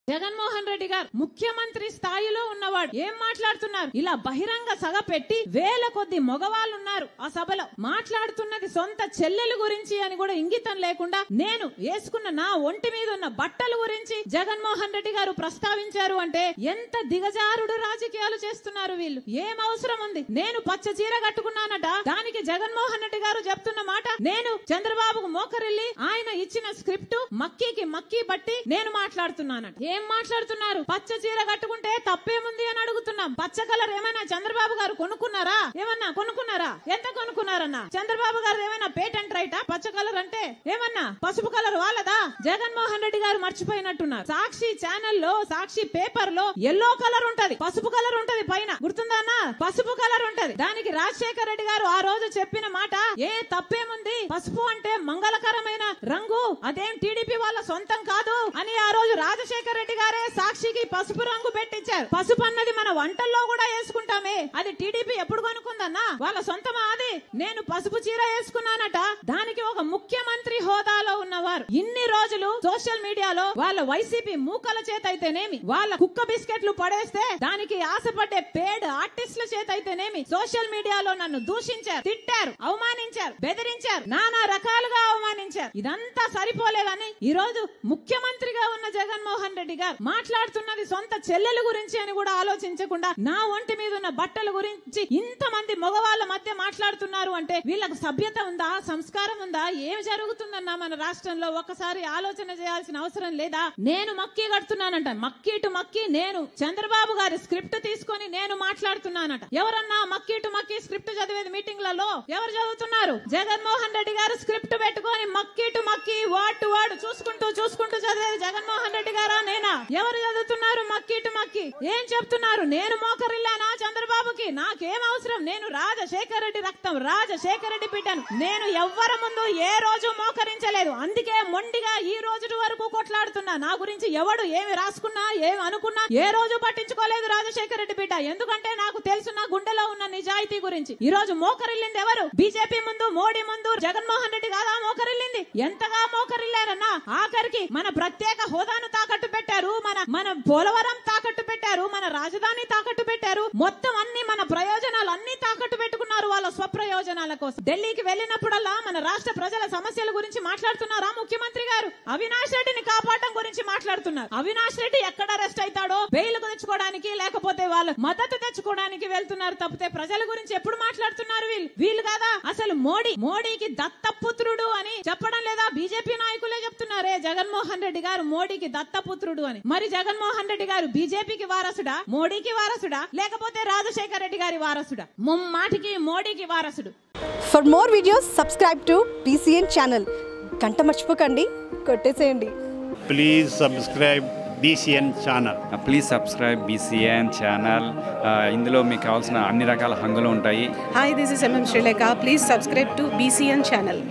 జగన్మోహన్ రెడ్డి గారు ముఖ్యమంత్రి స్థాయిలో ఉన్నవాడు ఏం మాట్లాడుతున్నారు? ఇలా బహిరంగ సభ పెట్టి వేల కొద్ది మగవాళ్ళు ఉన్నారు ఆ సభలో. మాట్లాడుతున్నది సొంత చెల్లెలు గురించి అని కూడా ఇంగితం లేకుండా నేను వేసుకున్న నా ఒంటి మీద ఉన్న బట్టల గురించి జగన్మోహన్ రెడ్డి గారు ప్రస్తావించారు అంటే ఎంత దిగజారుడు రాజకీయాలు చేస్తున్నారు వీళ్ళు. ఏం అవసరం ఉంది? నేను పచ్చ చీర కట్టుకున్నానట, దానికి జగన్మోహన్ రెడ్డి గారు చెప్తున్న మాట నేను చంద్రబాబుకు మోకరిల్లి ఆయన ఇచ్చిన స్క్రిప్ట్ మక్కీకి మక్కీ బట్టి నేను మాట్లాడుతున్నానట. ఏం మాట్లాడుతున్నారు? పచ్చ చీర కట్టుకుంటే తప్పేముంది అని అడుగుతున్నాం. పచ్చ కలర్ ఏమైనా చంద్రబాబు గారు కొనుక్కున్నారా? ఏమన్నా కొనుక్కున్నారా? ఎంత కొనుక్కున్నారన్నా? చంద్రబాబు గారు ఏమైనా పేటెంట్ రైటా? పచ్చ కలర్ అంటే ఏమన్నా పసుపు కలర్ వాళ్ళదా? జగన్మోహన్ రెడ్డి గారు మర్చిపోయినట్టున్నారు. సాక్షి ఛానల్లో సాక్షి పేపర్ లో ఎల్లో కలర్ ఉంటది, పసుపు కలర్ ఉంటది, పైన గుర్తుందా? పసుపు కలర్ ఉంటది. దానికి రాజశేఖర రెడ్డి గారు ఆ రోజు చెప్పిన మాట ఏ తప్పేముంది? పసుపు అంటే మంగళకరమైన రంగు, అదేం టీడీపీ వాళ్ళ సొంతం కాదు అని ఆ రోజు రాజశేఖర రెడ్డి గారే సాక్షికి పసుపు రంగు పెట్టించారు. పసుపు అన్నది మన వంటల్లో కూడా వేసుకుంటామే, అది టీడీపీ ఎప్పుడు కొనుక్కుందన్నా? వాళ్ళ సొంతమా అది? నేను పసుపు చీర వేసుకున్నానట, దానికి ఒక ముఖ్యమంత్రి హోదాలో ఉన్నవారు ఇన్ని రోజులు సోషల్ మీడియాలో వాళ్ళ వైసీపీ మూకల చేత అయితేనేమి, వాళ్ళ కుక్క బిస్కెట్లు పడేస్తే దానికి ఆశపడ్డే పేడ్ ఆర్టిస్టుల చేత అయితేనేమి సోషల్ మీడియాలో నన్ను దూషించారు, తిట్టారు, అవమానించారు, బెదిరించారు, నానా రకాలుగా అవమానించారు. ఇదంతా సరిపోలేదని ఈ రోజు ముఖ్యమంత్రిగా ఉన్న జగన్మోహన్ రెడ్డి గారు మాట్లాడుతున్నది సొంత చెల్లెల గురించి అని కూడా ఆలోచించకుండా నా ఒంటి మీద ఉన్న బట్టల గురించి ఇంతమంది మగవాళ్ళ మధ్య మాట్లాడుతున్నారు అంటే వీళ్ళకు సభ్యత ఉందా? సంస్కారం ఉందా? ఏం జరుగుతుందన్నా మన రాష్ట్రంలో? ఒక్కసారి ఆలోచన చేయాల్సిన అవసరం లేదా? నేను మక్కీ కడుతున్నానంట, మక్కీ టు మక్కీ నేను చంద్రబాబు గారి స్క్రిప్ట్ తీసుకొని నేను మాట్లాడుతున్నానట. ఎవరన్నా మక్కీ టు మక్కీ స్క్రిప్ట్ చదివేది మీటింగ్లలో ఎవరు చదువుతున్నారు? జగన్మోహన్ రెడ్డి గారు స్క్రిప్ట్ పెట్టుకొని మక్కీ టు మక్కీ వర్డ్ టు వర్డ్ చూసుకుంటూ చదివేది జగన్మోహన్ రెడ్డి గారా నేనా? ఎవరు చదువుతున్నారు మక్కీ టు మక్కీ? ఏం చెప్తున్నారు? నేను మోకరిల్లానా చంద్రబాబుకి? నాకేం అవసరం? నేను రాజశేఖర రెడ్డి రక్తం, రాజశేఖర రెడ్డి బిడ్డను. నేను ఎవ్వరి ముందు ఏ రోజు మోకరించలేదు, అందుకే మొండిగా ఈ రోజు వరకు కొట్లాడుతున్నా. నా గురించి ఎవడు ఏమి రాసుకున్నా ఏమి అనుకున్నా ఏ రోజు పట్టించుకోలేదు రాజశేఖర రెడ్డి బిడ్డ. ఎందుకంటే నాకు తెలుసు నా గుండెలో ఉన్న నిజాయితీ గురించి. ఈ రోజు మోకరిల్లింది ఎవరు? బీజేపీ ముందు, మోడీ ముందు జగన్మోహన్ రెడ్డి కాదా మోకరిల్లింది? ఎంతగా మోకరిల్లారన్నా? ఆఖరికి మన ప్రత్యేక హోదాను తాకట్టు పెట్టారు, మన పోలవరం తాకట్టు పెట్టారు, మన రాజధాని తాకట్టు పెట్టారు, మొత్తం అన్ని మన ప్రయోజనాలు అన్ని తాకట్టు పెట్టుకున్నారు వాళ్ళ స్వప్రయోజనాల కోసం. ఢిల్లీకి వెళ్ళినప్పుడల్లా మన రాష్ట్ర ప్రజల సమస్యల గురించి మాట్లాడుతున్నారా ముఖ్యమంత్రి గారు? అవినాష్ రెడ్డిని కాపాడడం గురించి మాట్లాడుతున్నారు. అవినాష్ రెడ్డి ఎక్కడ అరెస్ట్ అవుతాడో బెయిల్ తెచ్చుకోవడానికి లేకపోతే వాళ్ళు మద్దతు తెచ్చుకోవడానికి వెళ్తున్నారు తప్పితే ప్రజల గురించి ఎప్పుడు మాట్లాడుతున్నారు వీళ్ళు కాదా? అసలు మోడీకి దత్తపుత్రుడు అని చెప్పడం లేదా? బీజేపీ నాయకులే చెప్తున్నారే జగన్మోహన్ రెడ్డి గారు మోడీకి దత్తపుత్రుడు అని. మరి జగన్మోహన్ రెడ్డి గారు బీజేపీకి వారసుడా, మోడీకి వారసుడా, లేకపోతే రాజశేఖర రెడ్డి గారి వారసుడా? ముమ్మాటికి మోడీకి వారసుడు. For more videos subscribe to BCN channel. గంట మర్చిపోకండి, కొట్టేసేయండి. Please subscribe BCN channel. Please subscribe BCN channel. ఇందులో మీకు కావాల్సిన అన్ని రకాల హంగులు ఉంటాయి. Hi, this is MM Srilekha. Please subscribe to BCN channel.